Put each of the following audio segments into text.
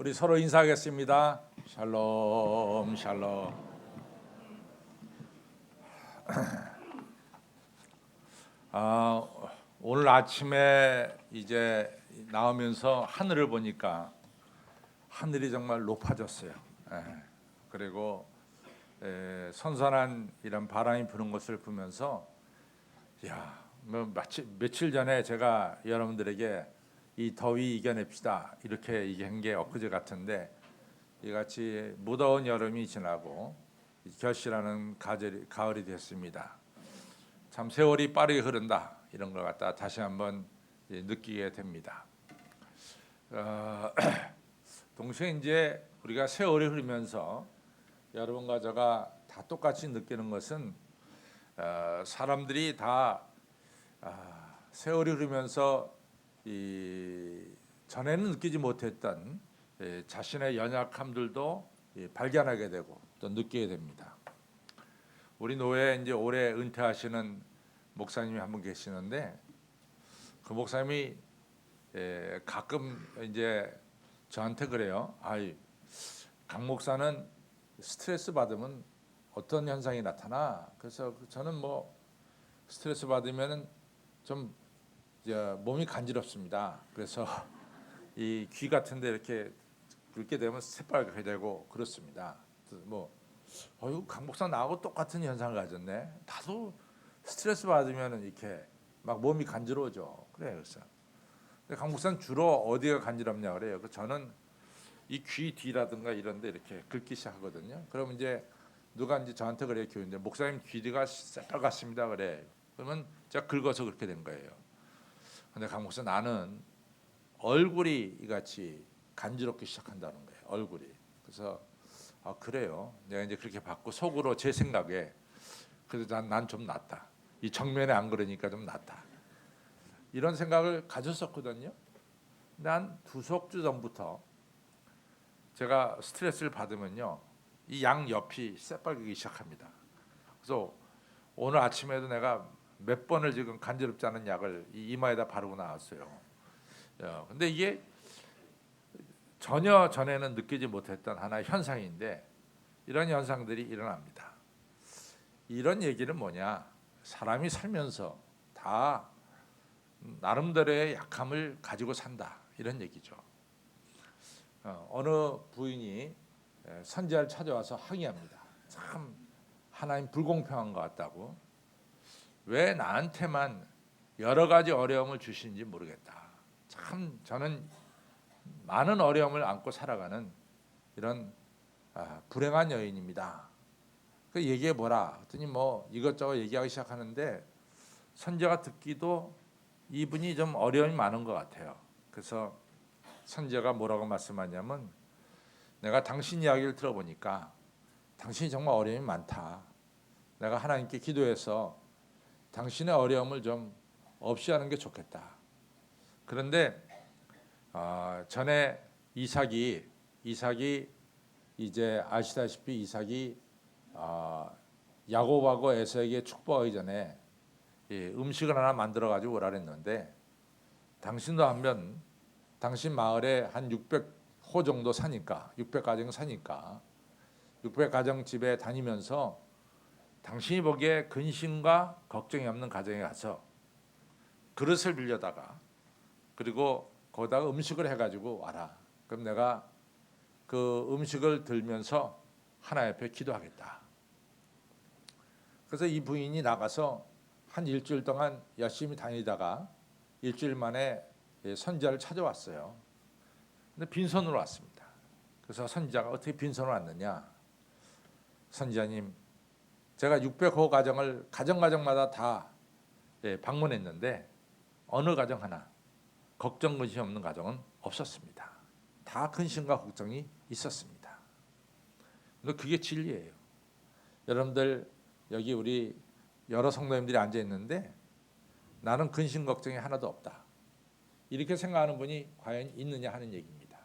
우리 서로 인사하겠습니다. 샬롬 샬롬. 오늘 아침에 이제 나오면서 하늘을 보니까 하늘이 정말 높아졌어요. 그리고 선선한 이런 바람이 부는 것을 보면서 뭐 며칠 전에 제가 여러분들에게 이 더위 이겨냅시다 이렇게 얘기한 게 엊그제 같은데, 이같이 무더운 여름이 지나고 결실하는 가을이 됐습니다. 참 세월이 빠르게 흐른다, 이런 걸 갖다 다시 한번 느끼게 됩니다. 동시에 이제 우리가 세월이 흐르면서 여러분과 제가 다 똑같이 느끼는 것은 사람들이 다 세월이 흐르면서 전에는 느끼지 못했던 자신의 연약함들도 발견하게 되고 또 느끼게 됩니다. 우리 노회에 이제 올해 은퇴하시는 목사님이 한 분 계시는데, 그 목사님이 가끔 이제 저한테 그래요. 강 목사는 스트레스 받으면 어떤 현상이 나타나? 그래서 저는 뭐 스트레스 받으면 좀 몸이 간지럽습니다. 그래서 이 귀 같은데 이렇게 긁게 되면 새빨갛게 되고 그렇습니다. 강 목사 나하고 똑같은 현상을 가졌네. 나도 스트레스 받으면 이렇게 막 몸이 간지러워져. 그래요. 그래서 강 목사는 주로 어디가 간지럽냐 그래요. 저는 이 귀 뒤라든가 이런데 이렇게 긁기 시작하거든요. 그럼 이제 누가 이제 저한테 그래요. 교인데 목사님 귀가 새빨갛습니다 그래. 그러면 제가 긁어서 그렇게 된 거예요. 근데 강 목사, 나는 얼굴이 이같이 간지럽기 시작한다는 거예요. 얼굴이. 그래서 그래요. 내가 이제 그렇게 받고 속으로 제 생각에 그래도 난 좀 낫다. 이 정면에 안 그러니까 좀 낫다. 이런 생각을 가졌었거든요. 난 2주 전부터 제가 스트레스를 받으면요, 이 양 옆이 새빨개지기 시작합니다. 그래서 오늘 아침에도 내가 몇 번을 지금 간지럽지 않은 약을 이 이마에다 바르고 나왔어요. 근데 이게 전혀 전에는 느끼지 못했던 하나의 현상인데, 이런 현상들이 일어납니다. 이런 얘기는 뭐냐? 사람이 살면서 다 나름대로의 약함을 가지고 산다, 이런 얘기죠. 어느 부인이 선지자를 찾아와서 항의합니다. 참 하나님 불공평한 것 같다고. 왜 나한테만 여러 가지 어려움을 주시는지 모르겠다. 참 저는 많은 어려움을 안고 살아가는 이런 불행한 여인입니다. 그 얘기해 보라. 그랬더니 뭐 이것저것 얘기하기 시작하는데, 선지자가 듣기도 이분이 좀 어려움이 많은 것 같아요. 그래서 선지자가 뭐라고 말씀하냐면, 내가 당신 이야기를 들어보니까 당신이 정말 어려움이 많다. 내가 하나님께 기도해서 당신의 어려움을 좀 없이 하는 게 좋겠다. 그런데 전에 이삭이 이제 아시다시피 이삭이 야곱하고 에서에게 축복하기 전에 음식을 하나 만들어 가지고 오라 했는데, 당신도 하면 당신 마을에 한 600호 정도 사니까, 600가정 사니까 600가정 집에 다니면서 당신이 보기에 근심과 걱정이 없는 가정에 가서 그릇을 빌려다가, 그리고 거기다가 음식을 해가지고 와라. 그럼 내가 그 음식을 들면서 하나 옆에 기도하겠다. 그래서 이 부인이 나가서 한 일주일 동안 열심히 다니다가 일주일 만에 선지자를 찾아왔어요. 근데 빈손으로 왔습니다. 그래서 선지자가 어떻게 빈손으로 왔느냐? 선지자님, 제가 600호 가정을 가정마다 다 방문했는데 어느 가정 하나 걱정 근심 없는 가정은 없었습니다. 다 근심과 걱정이 있었습니다. 근데 그게 진리예요. 여러분들 여기 우리 여러 성도님들이 앉아 있는데 나는 근심 걱정이 하나도 없다, 이렇게 생각하는 분이 과연 있느냐 하는 얘기입니다.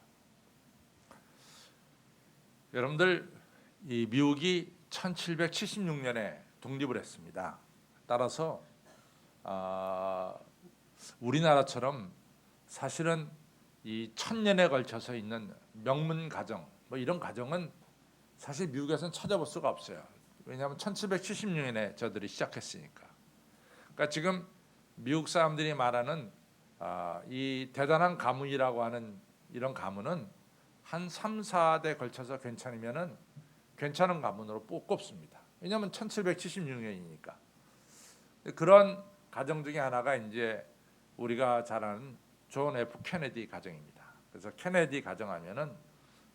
여러분들, 이 미국이 1776년에 독립을 했습니다. 따라서 우리나라처럼 사실은 이 1000년에 걸쳐서 있는 명문 가정, 뭐 이런 가정은 사실 미국에서는 찾아볼 수가 없어요. 왜냐하면 1770년에 저들이 시작했으니까. 그러니까 지금 미국 사람들이 말하는 이 대단한 가문이라고 하는 이런 가문은 한 3, 4대 걸쳐서 괜찮으면은 괜찮은 가문으로 꼽습니다. 왜냐하면 1776년이니까. 그런 가정 중에 하나가 이제 우리가 잘 아는 존 F 케네디 가정입니다. 그래서 케네디 가정하면은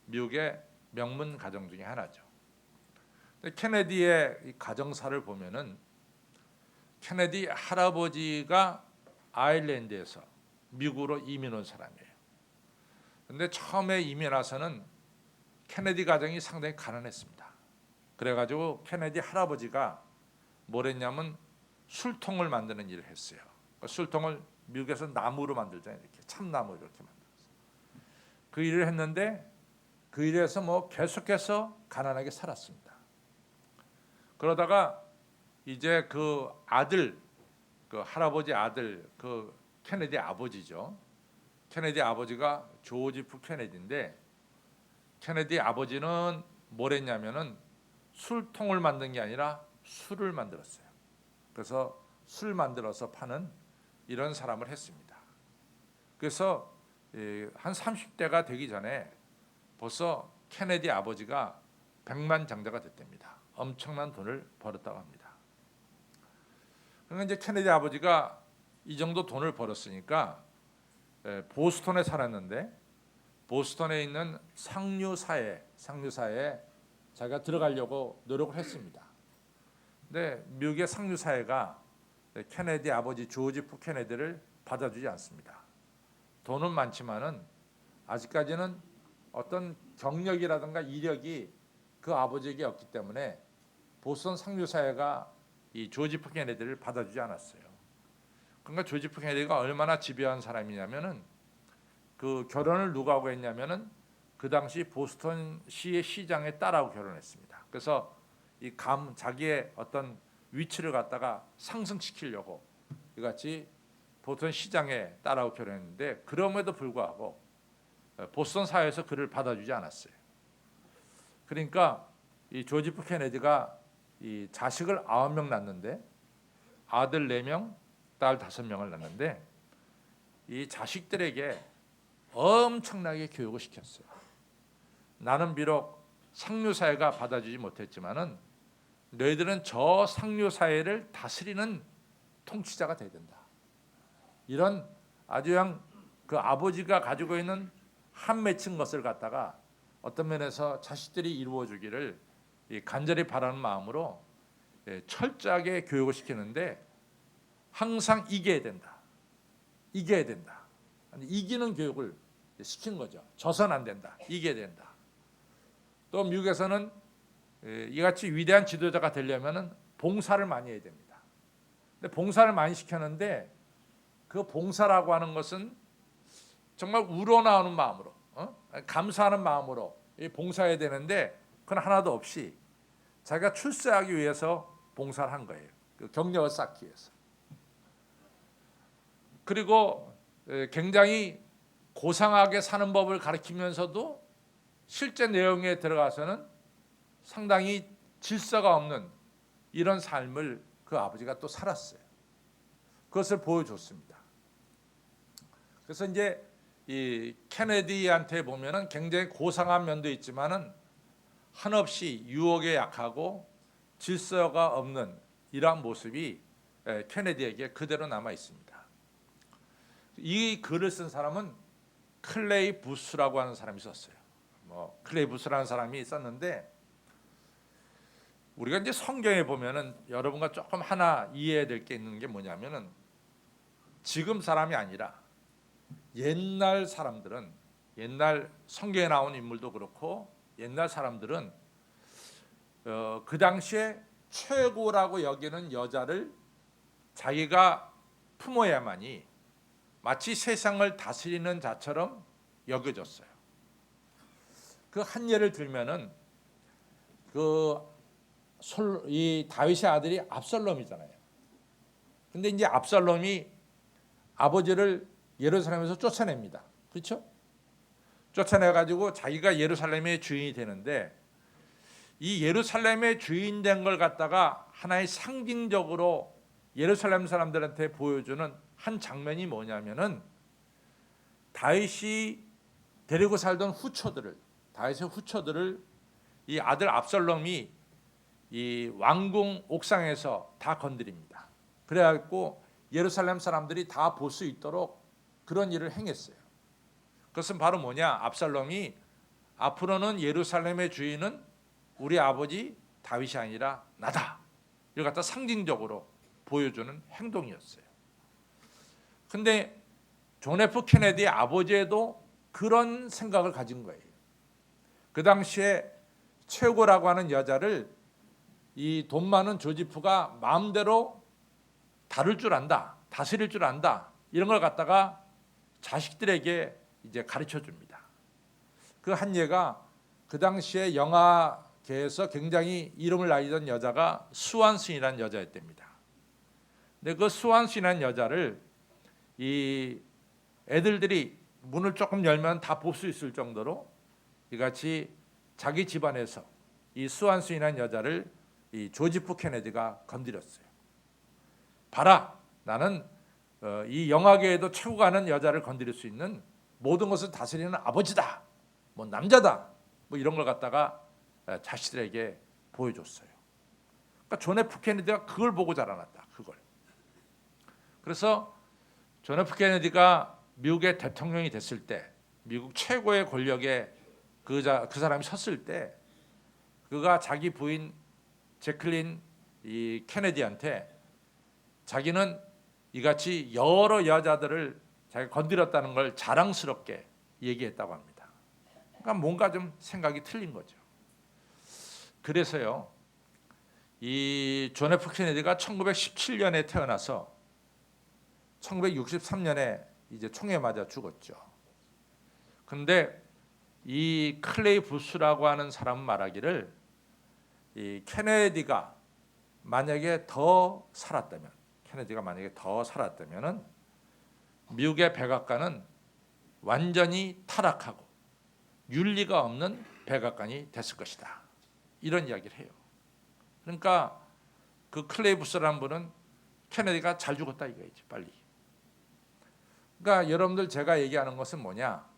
미국의 명문 가정 중에 하나죠. 근데 케네디의 이 가정사를 보면은 케네디 할아버지가 아일랜드에서 미국으로 이민 온 사람이에요. 근데 처음에 이민 와서는 케네디 가정이 상당히 가난했습니다. 그래가지고 케네디 할아버지가 뭘 했냐면 술통을 만드는 일을 했어요. 그 술통을 미국에서 나무로 만들잖아요. 이렇게 참나무 이렇게 만들어서 그 일을 했는데 그 일에서 뭐 계속해서 가난하게 살았습니다. 그러다가 이제 그 아들, 그 할아버지 아들, 그 케네디 아버지죠. 케네디 아버지가 조지 F 케네디인데 케네디 아버지는 뭘 했냐면은 술통을 만든 게 아니라 술을 만들었어요. 그래서 술 만들어서 파는 이런 사람을 했습니다. 그래서 한 30대가 되기 전에 벌써 케네디 아버지가 백만장자가 됐답니다. 엄청난 돈을 벌었다고 합니다. 그러니까 이제 케네디 아버지가 이 정도 돈을 벌었으니까 보스턴에 살았는데 보스턴에 있는 상류사에 자기가 들어가려고 노력을 했습니다. 근데 미국의 상류사회가 케네디 아버지 조지 F 케네디를 받아주지 않습니다. 돈은 많지만은 아직까지는 어떤 경력이라든가 이력이 그 아버지에게 없기 때문에 보스턴 상류사회가 이 조지 F 케네디를 받아주지 않았어요. 그러니까 조지 F 케네디가 얼마나 집요한 사람이냐면은 그 결혼을 누가 하고 했냐면은 그 당시 보스턴 시의 시장의 딸하고 결혼했습니다. 그래서 이 자기의 어떤 위치를 갖다가 상승시키려고 이같이 보스턴 시장의 딸하고 결혼했는데 그럼에도 불구하고 보스턴 사회에서 그를 받아주지 않았어요. 그러니까 이 조지 F 케네디가 이 자식을 9명 낳는데 아들 4명, 딸 5명을 낳는데 이 자식들에게 엄청나게 교육을 시켰어요. 나는 비록 상류사회가 받아주지 못했지만은 너희들은 저 상류사회를 다스리는 통치자가 돼야 된다. 이런 아주 그냥 그 아버지가 가지고 있는 한 맺힌 것을 갖다가 어떤 면에서 자식들이 이루어 주기를 간절히 바라는 마음으로 철저하게 교육을 시키는데 항상 이겨야 된다. 이겨야 된다. 이기는 교육을 시킨 거죠. 져서는 안 된다. 이겨야 된다. 또 미국에서는 이같이 위대한 지도자가 되려면은 봉사를 많이 해야 됩니다. 근데 봉사를 많이 시켰는데 그 봉사라고 하는 것은 정말 우러나오는 마음으로, 감사하는 마음으로 봉사해야 되는데 그건 하나도 없이 자기가 출세하기 위해서 봉사를 한 거예요. 그 경력을 쌓기 위해서. 그리고 굉장히 고상하게 사는 법을 가르치면서도 실제 내용에 들어가서는 상당히 질서가 없는 이런 삶을 그 아버지가 또 살았어요. 그것을 보여줬습니다. 그래서 이제 이 케네디한테 보면은 굉장히 고상한 면도 있지만은 한없이 유혹에 약하고 질서가 없는 이러한 모습이 케네디에게 그대로 남아 있습니다. 이 글을 쓴 사람은 클레이 부스라고 하는 사람이 썼어요. 클레이 부스라는 사람이 썼는데 우리가 이제 성경에 보면은 여러분과 조금 하나 이해해야 될 게 있는 게 뭐냐면은 지금 사람이 아니라 옛날 사람들은 옛날 성경에 나온 인물도 그렇고 옛날 사람들은 그 당시에 최고라고 여기는 여자를 자기가 품어야만이 마치 세상을 다스리는 자처럼 여겨졌어요. 그 한 예를 들면은 이 다윗의 아들이 압살롬이잖아요. 근데 이제 압살롬이 아버지를 예루살렘에서 쫓아냅니다. 그렇죠? 쫓아내가지고 자기가 예루살렘의 주인이 되는데, 이 예루살렘의 주인 된 걸 갖다가 하나의 상징적으로 예루살렘 사람들한테 보여주는 한 장면이 뭐냐면은, 다윗이 데리고 살던 다윗의 후처들을 이 아들 압살롬이 이 왕궁 옥상에서 다 건드립니다. 그래갖고 예루살렘 사람들이 다 볼 수 있도록 그런 일을 행했어요. 그것은 바로 뭐냐? 압살롬이 앞으로는 예루살렘의 주인은 우리 아버지 다윗이 아니라 나다, 이걸 갖다 상징적으로 보여주는 행동이었어요. 근데 존 F 케네디의 아버지도 그런 생각을 가진 거예요. 그 당시에 최고라고 하는 여자를 이 돈 많은 조지프가 마음대로 다룰 줄 안다, 다스릴 줄 안다, 이런 걸 갖다가 자식들에게 이제 가르쳐 줍니다. 그 한 예가 그 당시에 영화계에서 굉장히 이름을 알리던 여자가 수완슨이라는 여자였답니다. 근데 그 수완슨이라는 여자를 이 애들들이 문을 조금 열면 다 볼 수 있을 정도로 이같이 자기 집안에서 이 수완슨이라는 여자를 이 조지프 케네디가 건드렸어요. 봐라, 나는 이 영화계에도 최고 가는 여자를 건드릴 수 있는 모든 것을 다스리는 아버지다, 뭐 남자다, 뭐 이런 걸 갖다가 자식들에게 보여줬어요. 그러니까 존 F 케네디가 그걸 보고 자라났다. 그걸. 그래서 존 F 케네디가 미국의 대통령이 됐을 때, 미국 최고의 권력에 그 사람이 섰을 때, 그가 자기 부인 제클린 이 케네디한테 자기는 이같이 여러 여자들을 자기가 건드렸다는 걸 자랑스럽게 얘기했다고 합니다. 그러니까 뭔가 좀 생각이 틀린 거죠. 그래서요, 이 존 F 케네디가 1917년에 태어나서 1963년에 이제 총에 맞아 죽었죠. 근데 이 클레이 부스라고 하는 사람은 말하기를, 이 케네디가 만약에 더 살았다면, 미국의 백악관은 완전히 타락하고 윤리가 없는 백악관이 됐을 것이다, 이런 이야기를 해요. 그러니까 그 클레이 부스라는 분은 케네디가 잘 죽었다 이거지, 빨리. 그러니까 여러분들, 제가 얘기하는 것은 뭐냐?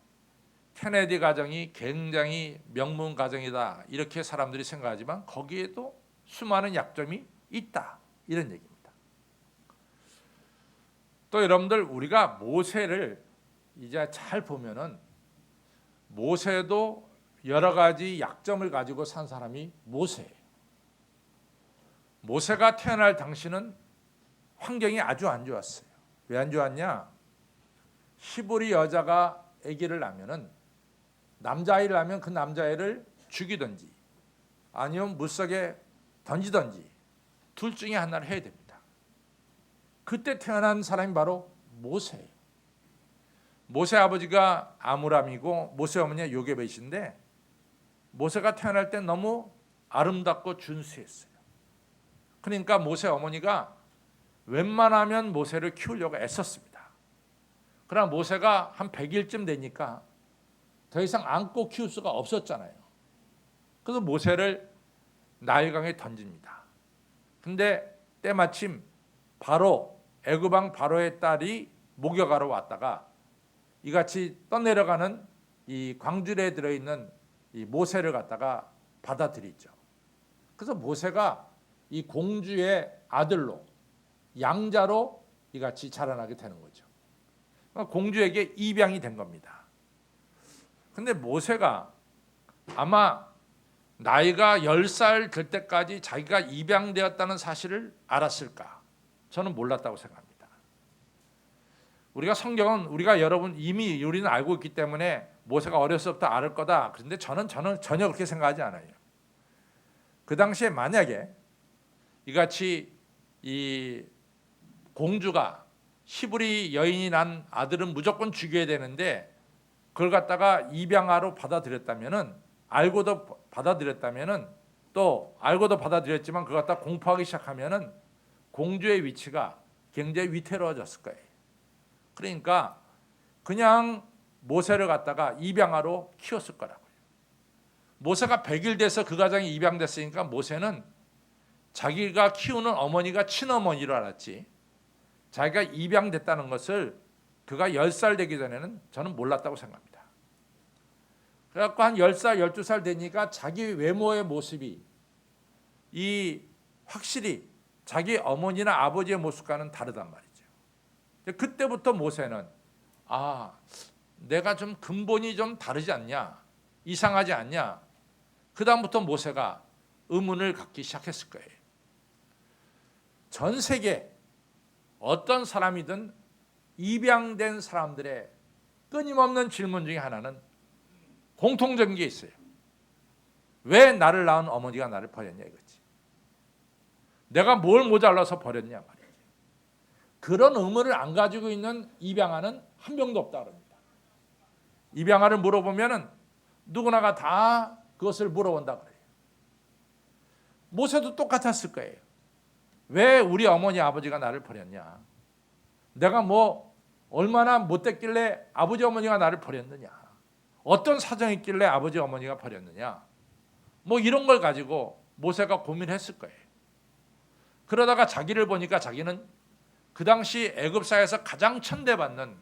케네디 가정이 굉장히 명문 가정이다, 이렇게 사람들이 생각하지만 거기에도 수많은 약점이 있다, 이런 얘기입니다. 또 여러분들, 우리가 모세를 이제 잘 보면은 모세도 여러 가지 약점을 가지고 산 사람이 모세예요. 모세가 태어날 당시는 환경이 아주 안 좋았어요. 왜 안 좋았냐? 히브리 여자가 아기를 낳으면은, 남자아이를 낳으면 그 남자아이를 죽이든지 아니면 물속에 던지든지 둘 중에 하나를 해야 됩니다. 그때 태어난 사람이 바로 모세예요. 모세 아버지가 아므람이고 모세 어머니가 요게벳인데, 모세가 태어날 때 너무 아름답고 준수했어요. 그러니까 모세 어머니가 웬만하면 모세를 키우려고 애썼습니다. 그러나 모세가 한 100일쯤 되니까 더 이상 안고 키울 수가 없었잖아요. 그래서 모세를 나일강에 던집니다. 근데 때마침 애굽 왕 바로의 딸이 목욕하러 왔다가 이같이 떠내려가는 이 광주리에 들어있는 이 모세를 갖다가 받아들이죠. 그래서 모세가 이 공주의 아들로, 양자로 이같이 자라나게 되는 거죠. 공주에게 입양이 된 겁니다. 근데 모세가 아마 나이가 10살 될 때까지 자기가 입양되었다는 사실을 알았을까? 저는 몰랐다고 생각합니다. 우리가 성경은 여러분 이미 우리는 알고 있기 때문에 모세가 어렸을 때부터 알을 거다. 그런데 저는 전혀 그렇게 생각하지 않아요. 그 당시에 만약에 이같이 이 공주가 히브리 여인이 난 아들은 무조건 죽여야 되는데, 그걸 갖다가 입양아로 받아들였다면은, 알고도 받아들였다면은, 또 알고도 받아들였지만 그걸 갖다 공포하기 시작하면은 공주의 위치가 굉장히 위태로워졌을 거예요. 그러니까 그냥 모세를 갖다가 입양아로 키웠을 거라고요. 모세가 100일 돼서 그 가정이 입양됐으니까 모세는 자기가 키우는 어머니가 친어머니로 알았지, 자기가 입양됐다는 것을 그가 10살 되기 전에는 저는 몰랐다고 생각합니다. 그래갖고 한 10살, 12살 되니까 자기 외모의 모습이 확실히 자기 어머니나 아버지의 모습과는 다르단 말이죠. 그때부터 모세는 내가 좀 근본이 좀 다르지 않냐, 이상하지 않냐, 그 다음부터 모세가 의문을 갖기 시작했을 거예요. 전 세계 어떤 사람이든 입양된 사람들의 끊임없는 질문 중에 하나는 공통적인 게 있어요. 왜 나를 낳은 어머니가 나를 버렸냐 이거지. 내가 뭘 모자라서 버렸냐 말이에요. 그런 의문을 안 가지고 있는 입양아는 한 명도 없다 그럽니다. 입양아를 물어보면은 누구나가 다 그것을 물어본다 그래요. 모세도 똑같았을 거예요. 왜 우리 어머니 아버지가 나를 버렸냐? 내가 뭐 얼마나 못됐길래 아버지 어머니가 나를 버렸느냐? 어떤 사정이 있길래 아버지 어머니가 버렸느냐? 뭐 이런 걸 가지고 모세가 고민했을 거예요. 그러다가 자기를 보니까 자기는 그 당시 애굽사에서 가장 천대받는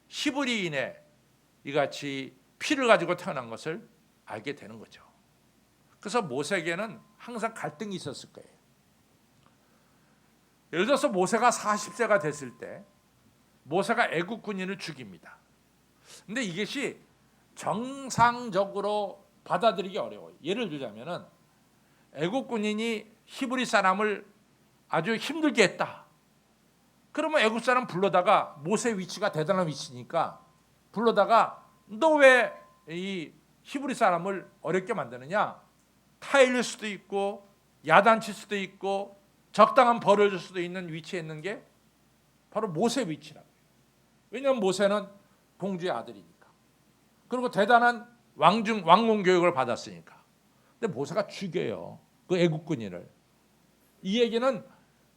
히브리인의 이같이 피를 가지고 태어난 것을 알게 되는 거죠. 그래서 모세에게는 항상 갈등이 있었을 거예요. 예를 들어서 모세가 40세가 됐을 때 모세가 애굽 군인을 죽입니다. 근데 이것이 정상적으로 받아들이기 어려워요. 예를 들자면은 애굽 군인이 히브리 사람을 아주 힘들게 했다. 그러면 애굽 사람 불러다가, 모세 위치가 대단한 위치니까 불러다가 너 왜 이 히브리 사람을 어렵게 만드느냐? 타일릴 수도 있고 야단칠 수도 있고 적당한 벌을 줄 수도 있는 위치에 있는 게 바로 모세 위치라고요. 왜냐하면 모세는 공주의 아들이니까. 그리고 대단한 왕공 교육을 받았으니까. 근데 모세가 죽여요, 그 애굽 군인을. 이 얘기는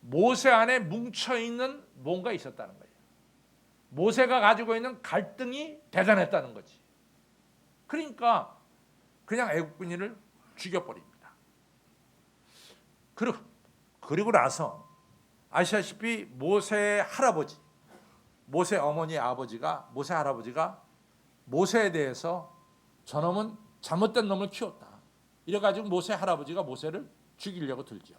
모세 안에 뭉쳐있는 뭔가 있었다는 거예요. 모세가 가지고 있는 갈등이 대단했다는 거지. 그러니까 그냥 애굽 군인을 죽여버립니다. 그리고 나서 아시다시피 모세의 할아버지, 모세 어머니의 아버지가, 모세 할아버지가 모세에 대해서 저놈은 잘못된 놈을 키웠다, 이래가지고 모세 할아버지가 모세를 죽이려고 들죠.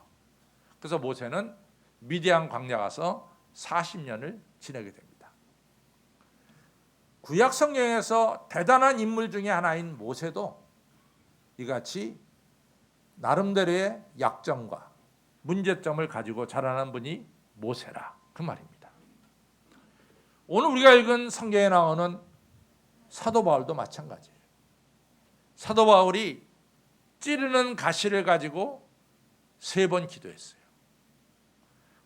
그래서 모세는 미디안 광야 가서 40년을 지내게 됩니다. 구약 성경에서 대단한 인물 중에 하나인 모세도 이같이 나름대로의 약점과 문제점을 가지고 자라난 분이 모세라, 그 말입니다. 오늘 우리가 읽은 성경에 나오는 사도 바울도 마찬가지예요. 사도 바울이 찌르는 가시를 가지고 3번 기도했어요.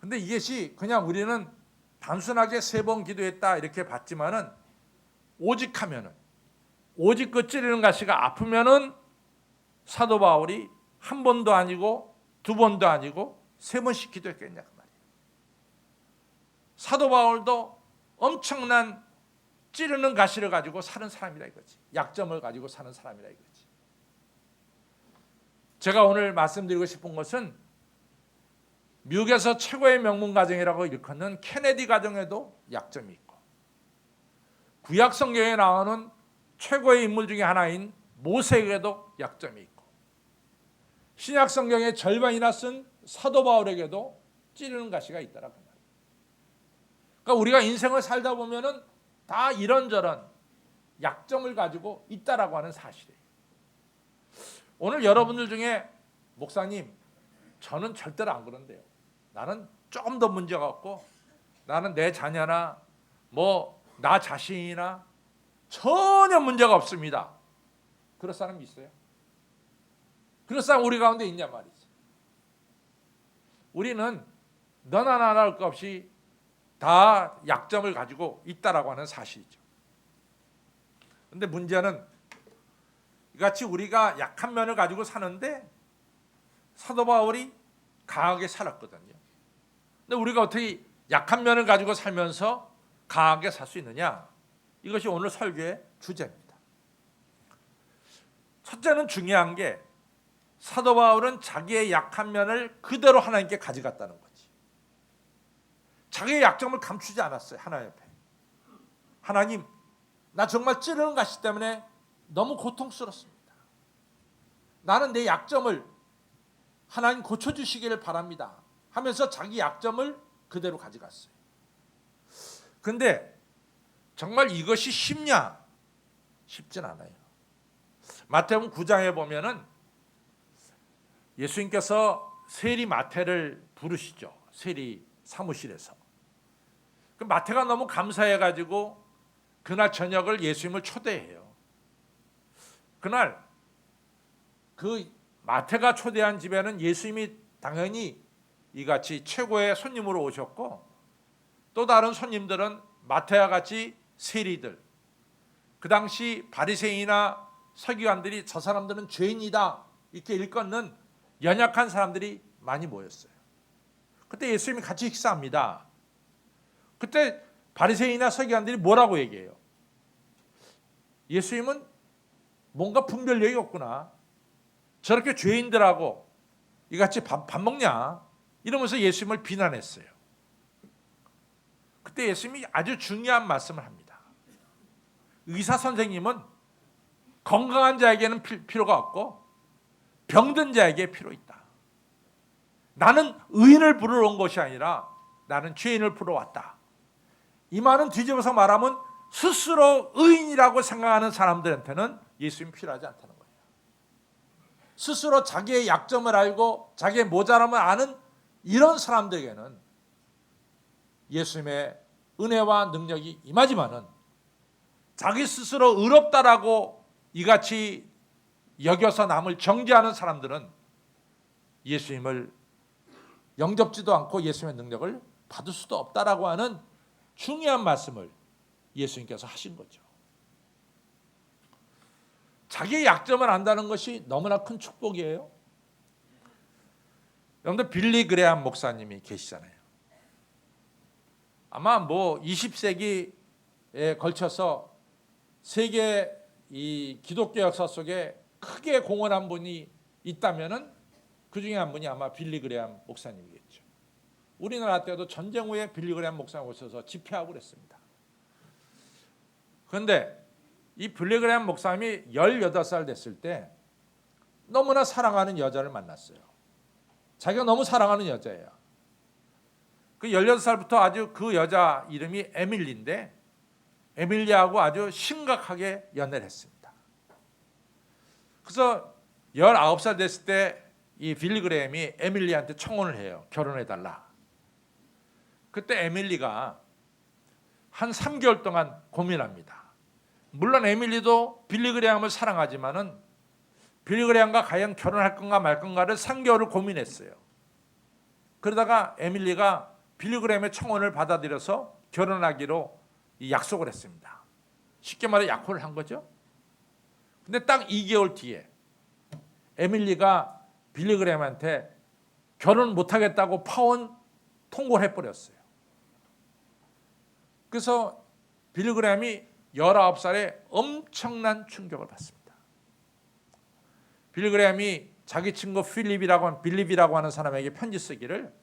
근데 이것이 그냥 우리는 단순하게 3번 기도했다 이렇게 봤지만은, 오직 그 찌르는 가시가 아프면은 사도 바울이 1번도 아니고 2번도 아니고 3번씩 기도했겠냐 그 말이에요. 사도 바울도 엄청난 찌르는 가시를 가지고 사는 사람이라 이거지. 약점을 가지고 사는 사람이라 이거지. 제가 오늘 말씀드리고 싶은 것은 미국에서 최고의 명문 가정이라고 일컫는 케네디 가정에도 약점이 있고, 구약 성경에 나오는 최고의 인물 중에 하나인 모세에게도 약점이 있고, 신약 성경의 절반이나 쓴 사도 바울에게도 찌르는 가시가 있다라고 말이에요. 그러니까 우리가 인생을 살다 보면은 다 이런저런 약점을 가지고 있다라고 하는 사실이에요. 오늘 여러분들 중에 목사님, 저는 절대로 안 그런데요, 나는 조금 더 문제가 없고 나는 내 자녀나 뭐 나 자신이나 전혀 문제가 없습니다, 그럴 사람 있어요? 그럴 사람 우리 가운데 있냐 말이지. 우리는 너나 나나 할 것 없이 다 약점을 가지고 있다라고 하는 사실이죠. 그런데 문제는 이같이 우리가 약한 면을 가지고 사는데 사도 바울이 강하게 살았거든요. 근데 우리가 어떻게 약한 면을 가지고 살면서 강하게 살 수 있느냐? 이것이 오늘 설교의 주제입니다. 첫째는 중요한 게 사도 바울은 자기의 약한 면을 그대로 하나님께 가져갔다는 거지. 자기의 약점을 감추지 않았어요. 하나님 앞에. 하나님, 나 정말 찌르는 가시 때문에 너무 고통스럽습니다. 나는 내 약점을 하나님 고쳐주시기를 바랍니다 하면서 자기 약점을 그대로 가져갔어요. 근데 정말 이것이 쉽냐? 쉽진 않아요. 마태복음 9장에 보면은 예수님께서 세리 마태를 부르시죠. 세리 사무실에서. 그 마태가 너무 감사해가지고 그날 저녁을 예수님을 초대해요. 그날 그 마태가 초대한 집에는 예수님이 당연히 이같이 최고의 손님으로 오셨고, 또 다른 손님들은 마태와 같이 세리들, 그 당시 바리새인이나 서기관들이 저 사람들은 죄인이다 이렇게 일컫는 연약한 사람들이 많이 모였어요. 그때 예수님이 같이 식사합니다. 그때 바리새인이나 서기관들이 뭐라고 얘기해요? 예수님은 뭔가 분별력이 없구나. 저렇게 죄인들하고 이같이 밥 먹냐? 이러면서 예수님을 비난했어요. 그때 예수님이 아주 중요한 말씀을 합니다. 의사 선생님은 건강한 자에게는 필요가 없고 병든 자에게 필요 있다. 나는 의인을 부르러 온 것이 아니라 나는 죄인을 부르러 왔다. 이 말은 뒤집어서 말하면 스스로 의인이라고 생각하는 사람들한테는 예수님이 필요하지 않다는 거예요. 스스로 자기의 약점을 알고 자기의 모자람을 아는 이런 사람들에게는 예수님의 은혜와 능력이 임하지만은 자기 스스로 의롭다라고 이같이 여겨서 남을 정죄하는 사람들은 예수님을 영접지도 않고 예수님의 능력을 받을 수도 없다라고 하는 중요한 말씀을 예수님께서 하신 거죠. 자기의 약점을 안다는 것이 너무나 큰 축복이에요. 여러분들 빌리 그레함 목사님이 계시잖아요. 아마 20세기에 걸쳐서 세계 이 기독교 역사 속에 크게 공헌한 분이 있다면은 그 중에 한 분이 아마 빌리 그레함 목사님이겠죠. 우리나라 때도 전쟁 후에 빌리 그레함 목사님 오셔서 집회하고 그랬습니다. 그런데 이 빌리 그레함 목사님이 18살 됐을 때 너무나 사랑하는 여자를 만났어요. 자기가 너무 사랑하는 여자예요. 그 18살부터 아주 그 여자 이름이 에밀리인데 에밀리하고 아주 심각하게 연애를 했습니다. 그래서 19살 됐을 때 이 빌리 그레함이 에밀리한테 청혼을 해요. 결혼해달라. 그때 에밀리가 한 3개월 동안 고민합니다. 물론 에밀리도 빌리 그레함을 사랑하지만은 빌리 그레함과 과연 결혼할 건가 말 건가를 3개월을 고민했어요. 그러다가 에밀리가 빌리 그레함의 청혼을 받아들여서 결혼하기로 약속을 했습니다. 쉽게 말해 약혼을 한 거죠. 근데 딱 2개월 뒤에 에밀리가 빌리 그레함한테 결혼 못하겠다고 파혼 통보를 해버렸어요. 그래서 빌리 그레함이 19살에 엄청난 충격을 받습니다. 빌리 그레함이 자기 친구 빌립이라고 하는 사람에게 편지 쓰기를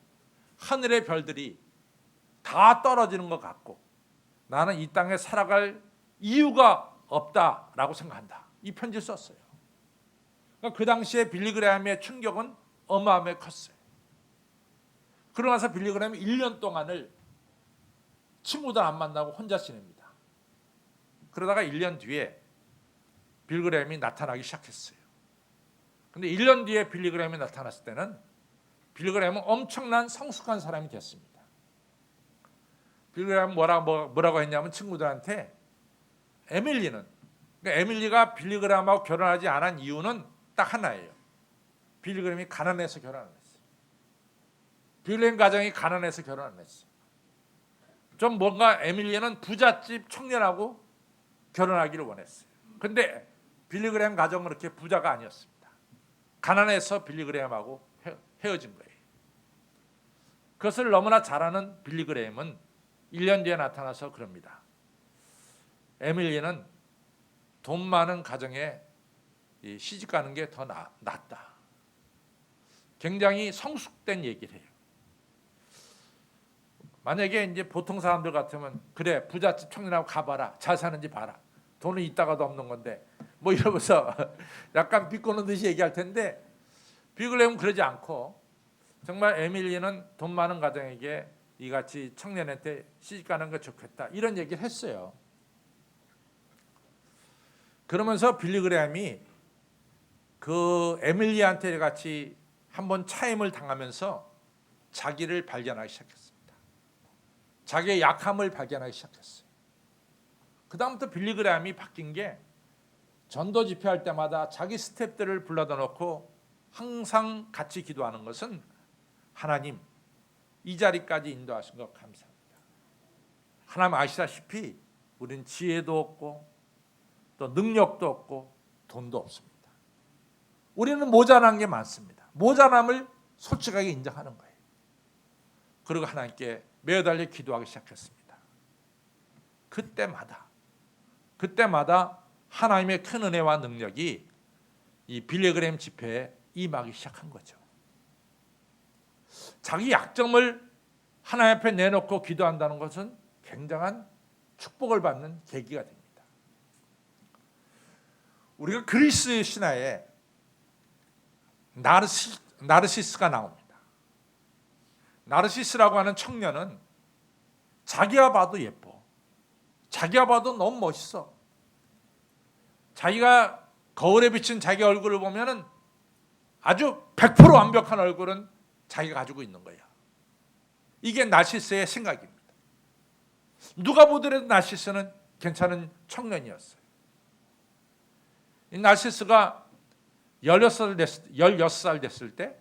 하늘의 별들이 다 떨어지는 것 같고 나는 이 땅에 살아갈 이유가 없다라고 생각한다. 이 편지를 썼어요. 그러니까 그 당시에 빌리 그레함의 충격은 어마어마하게 컸어요. 그러고 나서 빌리 그레함이 1년 동안을 친구들 안 만나고 혼자 지냅니다. 그러다가 1년 뒤에 빌리 그레함이 나타나기 시작했어요. 근데 1년 뒤에 빌리 그레함이 나타났을 때는 빌리 그레함은 엄청난 성숙한 사람이 됐습니다. 빌리 그레함은 뭐라고 했냐면 친구들한테 그러니까 에밀리가 빌리 그레함하고 결혼하지 않은 이유는 딱 하나예요. 빌리 그레함이 가난해서 결혼 안 했어요. 빌리 그레함 가정이 가난해서 결혼 안 했어요. 좀 뭔가 에밀리는 부잣집 청년하고 결혼하기를 원했어요. 근데 빌리 그레함 가정은 그렇게 부자가 아니었습니다. 가난해서 빌리 그레함하고 헤어진 거예요. 그것을 너무나 잘 아는 빌리 그레함은 1년 뒤에 나타나서 그럽니다. 에밀리는 돈 많은 가정에 시집 가는 게 더 낫다. 굉장히 성숙된 얘기를 해요. 만약에 이제 보통 사람들 같으면 그래 부잣집 청년하고 가봐라, 잘 사는지 봐라, 돈은 있다가도 없는 건데 뭐 이러면서 약간 비꼬는 듯이 얘기할 텐데, 비글렘은 그러지 않고 정말 에밀리는 돈 많은 가정에게 이같이 청년한테 시집 가는 게 좋겠다 이런 얘기를 했어요. 그러면서 빌리 그레함이 그 에밀리한테 같이 한번 차임을 당하면서 자기를 발견하기 시작했습니다. 자기의 약함을 발견하기 시작했어요. 그 다음부터 빌리 그레함이 바뀐 게 전도 집회할 때마다 자기 스태프들을 불러다 놓고 항상 같이 기도하는 것은 하나님, 이 자리까지 인도하신 것 감사합니다. 하나님 아시다시피 우리는 지혜도 없고 또 능력도 없고 돈도 없습니다. 우리는 모자란 게 많습니다. 모자람을 솔직하게 인정하는 거예요. 그리고 하나님께 매달려 기도하기 시작했습니다. 그때마다 하나님의 큰 은혜와 능력이 이 빌리 그레함 집회에 임하기 시작한 거죠. 자기 약점을 하나님 앞에 내놓고 기도한다는 것은 굉장한 축복을 받는 계기가 됩니다. 우리가 그리스 신화에 나르시스가 나옵니다. 나르시스라고 하는 청년은 자기가 봐도 예뻐, 자기가 봐도 너무 멋있어. 자기가 거울에 비친 자기 얼굴을 보면은 아주 100% 완벽한 얼굴은 자기가 가지고 있는 거야. 이게 나시스의 생각입니다. 누가 보더라도 나시스는 괜찮은 청년이었어요. 이 나시스가 16살 됐을 때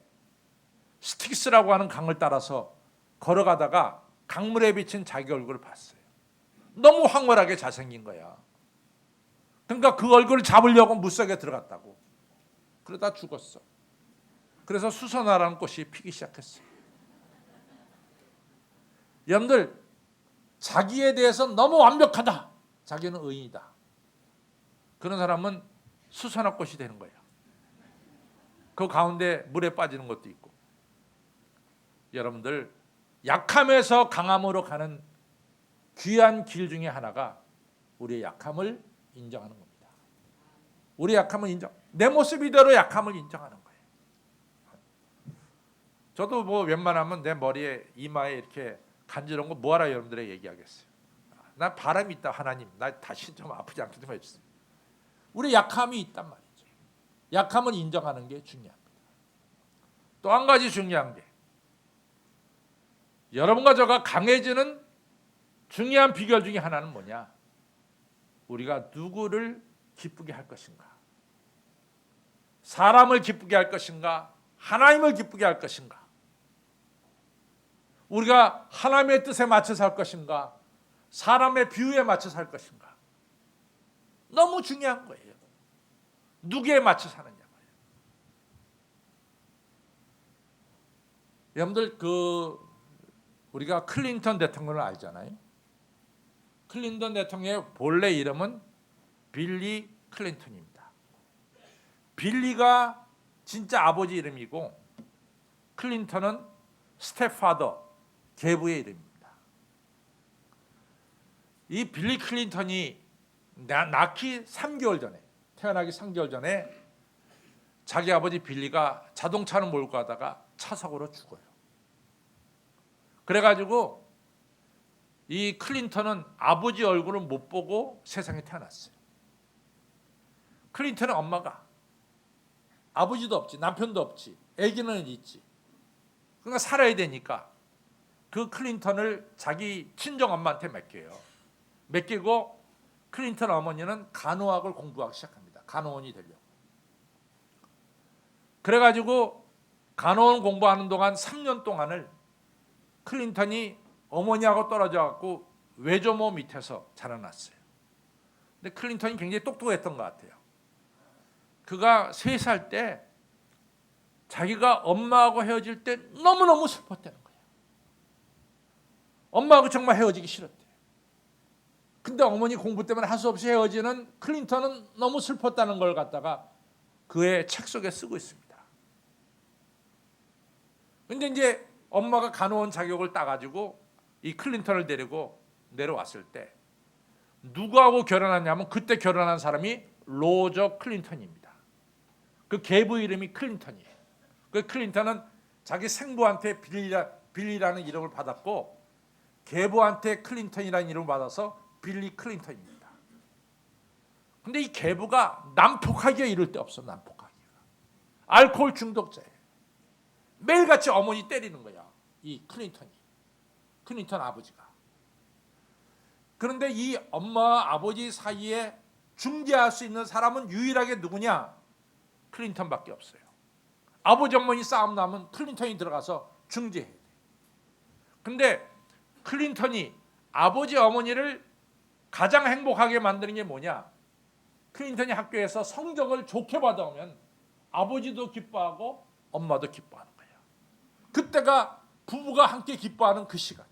스틱스라고 하는 강을 따라서 걸어가다가 강물에 비친 자기 얼굴을 봤어요. 너무 황홀하게 잘생긴 거야. 그러니까 그 얼굴을 잡으려고 물속에 들어갔다고. 그러다 죽었어. 그래서 수선화라는 꽃이 피기 시작했어요. 여러분들, 자기에 대해서 너무 완벽하다, 자기는 의인이다, 그런 사람은 수선화 꽃이 되는 거예요. 그 가운데 물에 빠지는 것도 있고. 여러분들, 약함에서 강함으로 가는 귀한 길 중에 하나가 우리의 약함을 인정하는 겁니다. 우리의 약함을 내 모습 이대로 약함을 인정하는 거예요. 저도 뭐 웬만하면 내 머리에 이마에 이렇게 간지러운 거 뭐하라 여러분들에게 얘기하겠어요. 나 바람이 있다, 하나님 나 다시 좀 아프지 않게 좀 해주세요. 우리 약함이 있단 말이죠. 약함을 인정하는 게 중요합니다. 또 한 가지 중요한 게, 여러분과 저가 강해지는 중요한 비결 중에 하나는 뭐냐? 우리가 누구를 기쁘게 할 것인가? 사람을 기쁘게 할 것인가? 하나님을 기쁘게 할 것인가? 우리가 하나님의 뜻에 맞춰서 할 것인가? 사람의 비유에 맞춰서 할 것인가? 너무 중요한 거예요. 누구에 맞춰서 하느냐 말이에요. 여러분들, 우리가 클린턴 대통령을 알잖아요. 클린턴 대통령의 본래 이름은 빌리 클린턴입니다. 빌리가 진짜 아버지 이름이고 클린턴은 스텝파더, 계부의 이름입니다. 이 빌리 클린턴이 낳기 3개월 전에, 태어나기 3개월 전에 자기 아버지 빌리가 자동차를 몰고 가다가 차 사고로 죽어요. 그래가지고 이 클린턴은 아버지 얼굴을 못 보고 세상에 태어났어요. 클린턴의 엄마가 아버지도 없지, 남편도 없지, 아기는 있지. 그러니까 살아야 되니까 그 클린턴을 자기 친정 엄마한테 맡기고 클린턴 어머니는 간호학을 공부하기 시작합니다. 간호원이 되려고. 그래가지고 간호원 공부하는 동안 3년 동안을 클린턴이 어머니하고 떨어져 갖고 외조모 밑에서 자라났어요. 근데 클린턴이 굉장히 똑똑했던 것 같아요. 그가 3살 때 자기가 엄마하고 헤어질 때 너무너무 슬펐다는 거예요. 엄마하고 정말 헤어지기 싫었대요. 근데 어머니 공부 때문에 할 수 없이 헤어지는 클린턴은 너무 슬펐다는 걸 갖다가 그의 책 속에 쓰고 있습니다. 근데 이제 엄마가 간호원 자격을 따가지고 이 클린턴을 데리고 내려왔을 때 누구하고 결혼하냐면 그때 결혼한 사람이 로저 클린턴입니다. 그 계부 이름이 클린턴이에요. 그 클린턴은 자기 생부한테 빌리라는 이름을 받았고 계부한테 클린턴이라는 이름을 받아서 빌리 클린턴입니다. 근데 이 계부가 난폭하게 이럴 데 없어. 난폭하게. 알코올 중독자예요. 매일같이 어머니 때리는 거야. 이 클린턴 아버지가. 그런데 이 엄마와 아버지 사이에 중재할 수 있는 사람은 유일하게 누구냐? 클린턴밖에 없어요. 아버지 어머니 싸움 나면 클린턴이 들어가서 중재해야 돼. 근데 클린턴이 아버지 어머니를 가장 행복하게 만드는 게 뭐냐? 클린턴이 학교에서 성적을 좋게 받아오면 아버지도 기뻐하고 엄마도 기뻐하는 거예요. 그때가 부부가 함께 기뻐하는 그 시간.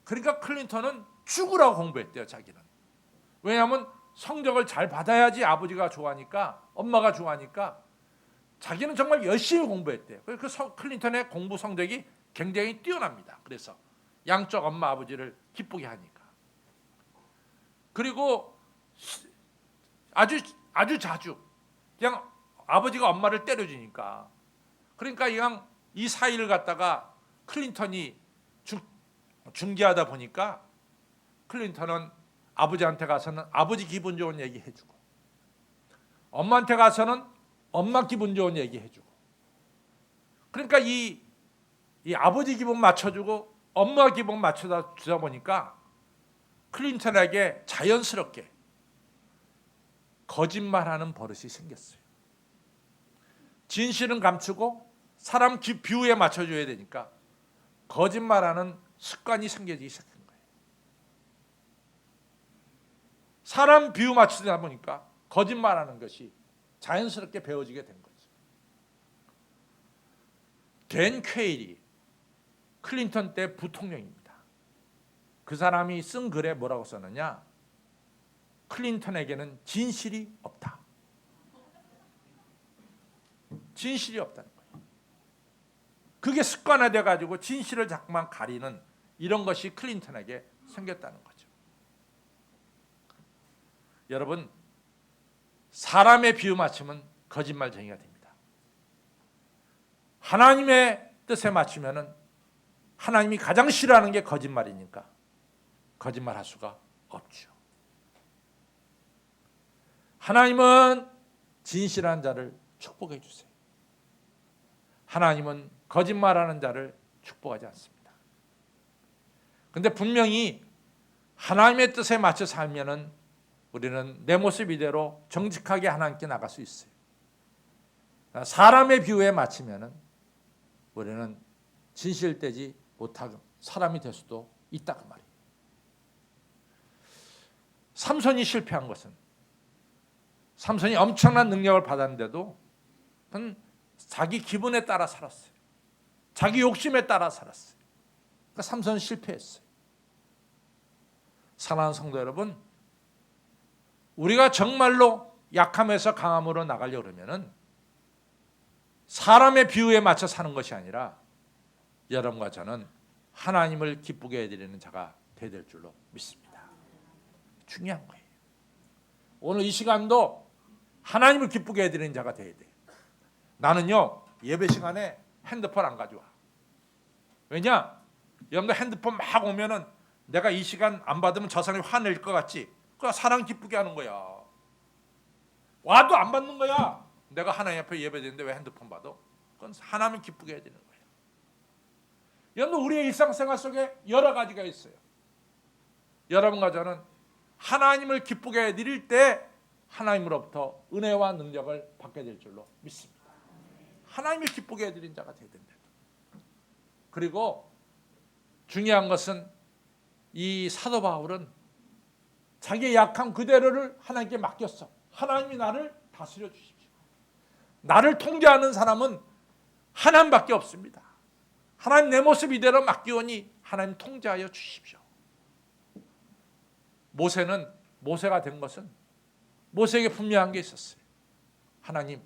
그러니까 클린턴은 죽으라고 공부했대요, 자기는. 왜냐하면 성적을 잘 받아야지 아버지가 좋아하니까, 엄마가 좋아하니까 자기는 정말 열심히 공부했대요. 그 클린턴의 공부 성적이 굉장히 뛰어납니다. 그래서 양쪽 엄마 아버지를 기쁘게 하니까. 그리고 아주 자주 그냥 아버지가 엄마를 때려주니까, 그러니까 그냥 이 사이를 갖다가 클린턴이 중재하다 보니까 클린턴은 아버지한테 가서는 아버지 기분 좋은 얘기 해주고, 엄마한테 가서는 엄마 기분 좋은 얘기 해주고, 그러니까 이 아버지 기분 맞춰주고 엄마 기분 맞춰다 주다 보니까 클린턴에게 자연스럽게 거짓말하는 버릇이 생겼어요. 진실은 감추고 사람 비유에 맞춰줘야 되니까 거짓말하는 습관이 생기기 시작한 거예요. 사람 비유 맞추다 보니까 거짓말하는 것이 자연스럽게 배워지게 된 거죠. 댄 퀘일이 클린턴 때 부통령입니다. 그 사람이 쓴 글에 뭐라고 썼느냐? 클린턴에게는 진실이 없다. 진실이 없다는 거예요. 그게 습관화돼 가지고 진실을 자꾸만 가리는 이런 것이 클린턴에게 생겼다는 거죠. 여러분, 사람의 비유 맞추면 거짓말쟁이가 됩니다. 하나님의 뜻에 맞추면은 하나님이 가장 싫어하는 게 거짓말이니까 거짓말할 수가 없죠. 하나님은 진실한 자를 축복해 주세요. 하나님은 거짓말하는 자를 축복하지 않습니다. 그런데 분명히 하나님의 뜻에 맞춰 살면은 우리는 내 모습 이대로 정직하게 하나님께 나갈 수 있어요. 사람의 비유에 맞추면은 우리는 진실되지 못하고 사람이 될 수도 있다 그 말이에요. 삼손이 실패한 것은, 삼손이 엄청난 능력을 받았는데도 그건 자기 기분에 따라 살았어요. 자기 욕심에 따라 살았어요. 그러니까 삼손은 실패했어요. 사랑하는 성도 여러분, 우리가 정말로 약함에서 강함으로 나가려고 그러면은 사람의 비유에 맞춰 사는 것이 아니라 여러분과 저는 하나님을 기쁘게 해드리는 자가 되어야 될 줄로 믿습니다. 중요한 거예요. 오늘 이 시간도 하나님을 기쁘게 해드리는 자가 되어야 돼요. 나는요, 예배 시간에 핸드폰 안 가져와. 왜냐? 여러분들 핸드폰 막 오면은 내가 이 시간 안 받으면 저 사람이 화낼 것 같지? 그러니까 사람 기쁘게 하는 거야. 와도 안 받는 거야. 내가 하나님 앞에 예배드리는데 왜 핸드폰 받아? 그건 하나님을 기쁘게 해야 되는 거예요. 여러분, 우리의 일상생활 속에 여러 가지가 있어요. 여러분과 저는 하나님을 기쁘게 해드릴 때 하나님으로부터 은혜와 능력을 받게 될 줄로 믿습니다. 하나님을 기쁘게 해드린 자가 되어야 된다. 그리고 중요한 것은 이 사도 바울은 자기의 약한 그대로를 하나님께 맡겼어. 하나님이 나를 다스려 주십시오. 나를 통제하는 사람은 하나님밖에 없습니다. 하나님 내 모습 이대로 맡기오니 하나님 통제하여 주십시오. 모세가 된 것은 모세에게 분명한 게 있었어요. 하나님,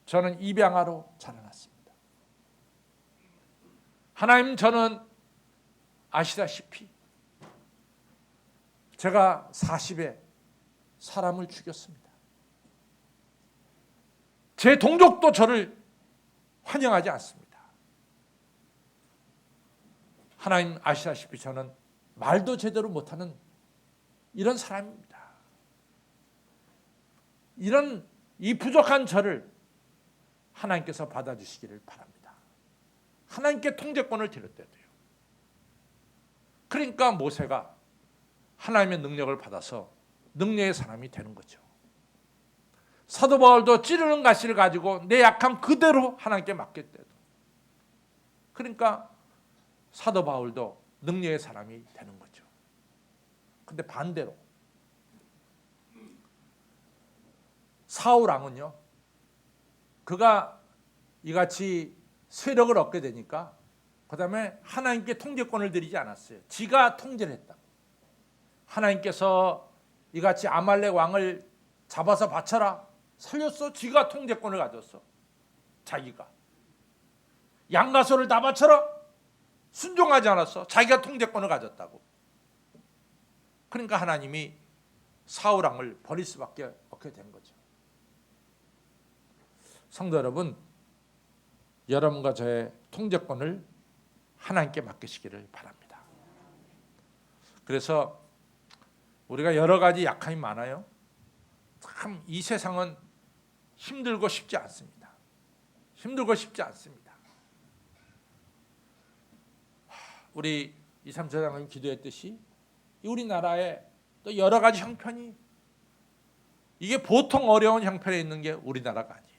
저는 입양아로 자라났습니다. 하나님, 저는 아시다시피 제가 40에 사람을 죽였습니다. 제 동족도 저를 환영하지 않습니다. 하나님 아시다시피 저는 말도 제대로 못하는 이런 사람입니다. 이 부족한 저를 하나님께서 받아주시기를 바랍니다. 하나님께 통제권을 드렸대요. 그러니까 모세가 하나님의 능력을 받아서 능력의 사람이 되는 거죠. 사도 바울도 찌르는 가시를 가지고 내 약함 그대로 하나님께 맡겼대요. 그러니까 사도 바울도 능력의 사람이 되는 거죠. 근데 반대로 사울 왕은요, 그가 이같이 세력을 얻게 되니까 그 다음에 하나님께 통제권을 드리지 않았어요. 지가 통제를 했다. 하나님께서 이같이 아말렉 왕을 잡아서 바쳐라, 살렸어. 지가 통제권을 가졌어. 자기가 양가소를 다 바쳐라, 순종하지 않았어. 자기가 통제권을 가졌다고. 그러니까 하나님이 사울 왕을 버릴 수밖에 없게 된 거죠. 성도 여러분, 여러분과 저의 통제권을 하나님께 맡기시기를 바랍니다. 그래서 우리가 여러 가지 약함이 많아요. 참 이 세상은 힘들고 쉽지 않습니다. 힘들고 쉽지 않습니다. 우리 이삼처장님 기도했듯이 우리나라에 또 여러 가지 형편이, 이게 보통 어려운 형편에 있는 게 우리나라가 아니에요.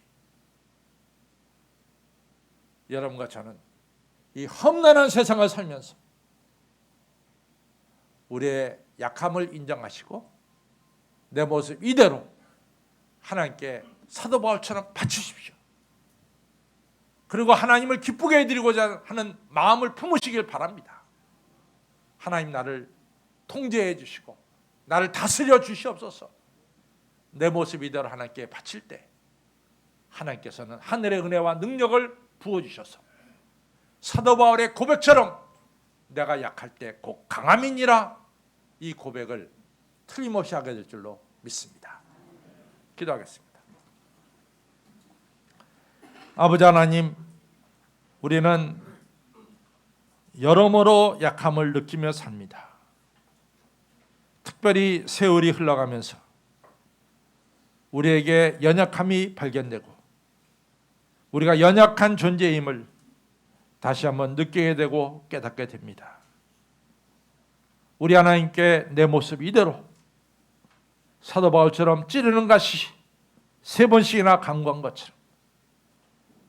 여러분과 저는 이 험난한 세상을 살면서 우리의 약함을 인정하시고 내 모습 이대로 하나님께 사도 바울처럼 바치십시오. 그리고 하나님을 기쁘게 해드리고자 하는 마음을 품으시길 바랍니다. 하나님, 나를 통제해 주시고 나를 다스려 주시옵소서. 내 모습 이대로 하나님께 바칠 때 하나님께서는 하늘의 은혜와 능력을 부어주셔서 사도 바울의 고백처럼 내가 약할 때 곧 강함이니라, 이 고백을 틀림없이 하게 될 줄로 믿습니다. 기도하겠습니다. 아버지 하나님, 우리는 여러모로 약함을 느끼며 삽니다. 특별히 세월이 흘러가면서 우리에게 연약함이 발견되고 우리가 연약한 존재임을 다시 한번 느끼게 되고 깨닫게 됩니다. 우리 하나님께 내 모습 이대로 사도 바울처럼 찌르는 가시 3번씩이나 간구한 것처럼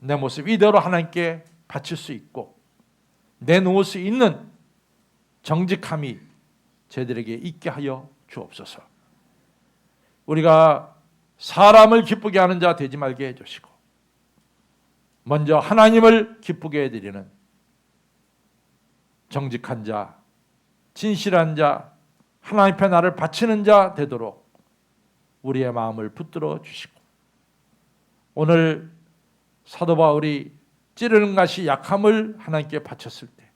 내 모습 이대로 하나님께 바칠 수 있고 내놓을 수 있는 정직함이 저희들에게 있게 하여 주옵소서. 우리가 사람을 기쁘게 하는 자 되지 말게 해주시고 먼저 하나님을 기쁘게 해드리는 정직한 자, 진실한 자, 하나님 앞에 나를 바치는 자 되도록 우리의 마음을 붙들어 주시고, 오늘 사도 바울이 찌르는 가시 약함을 하나님께 바쳤을 때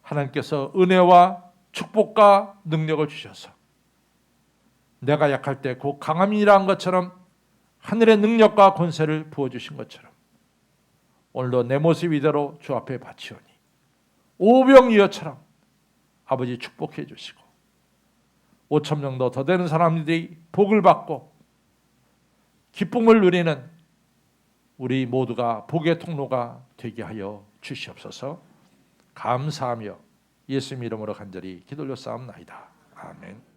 하나님께서 은혜와 축복과 능력을 주셔서 내가 약할 때 곧 강함이라는 것처럼 하늘의 능력과 권세를 부어주신 것처럼 오늘도 내 모습 이대로 주 앞에 바치오니 오병이어처럼 아버지 축복해 주시고 5,000명도 더 되는 사람들이 복을 받고 기쁨을 누리는 우리 모두가 복의 통로가 되게 하여 주시옵소서. 감사하며 예수님 이름으로 간절히 기도 올려 싸움나이다. 아멘.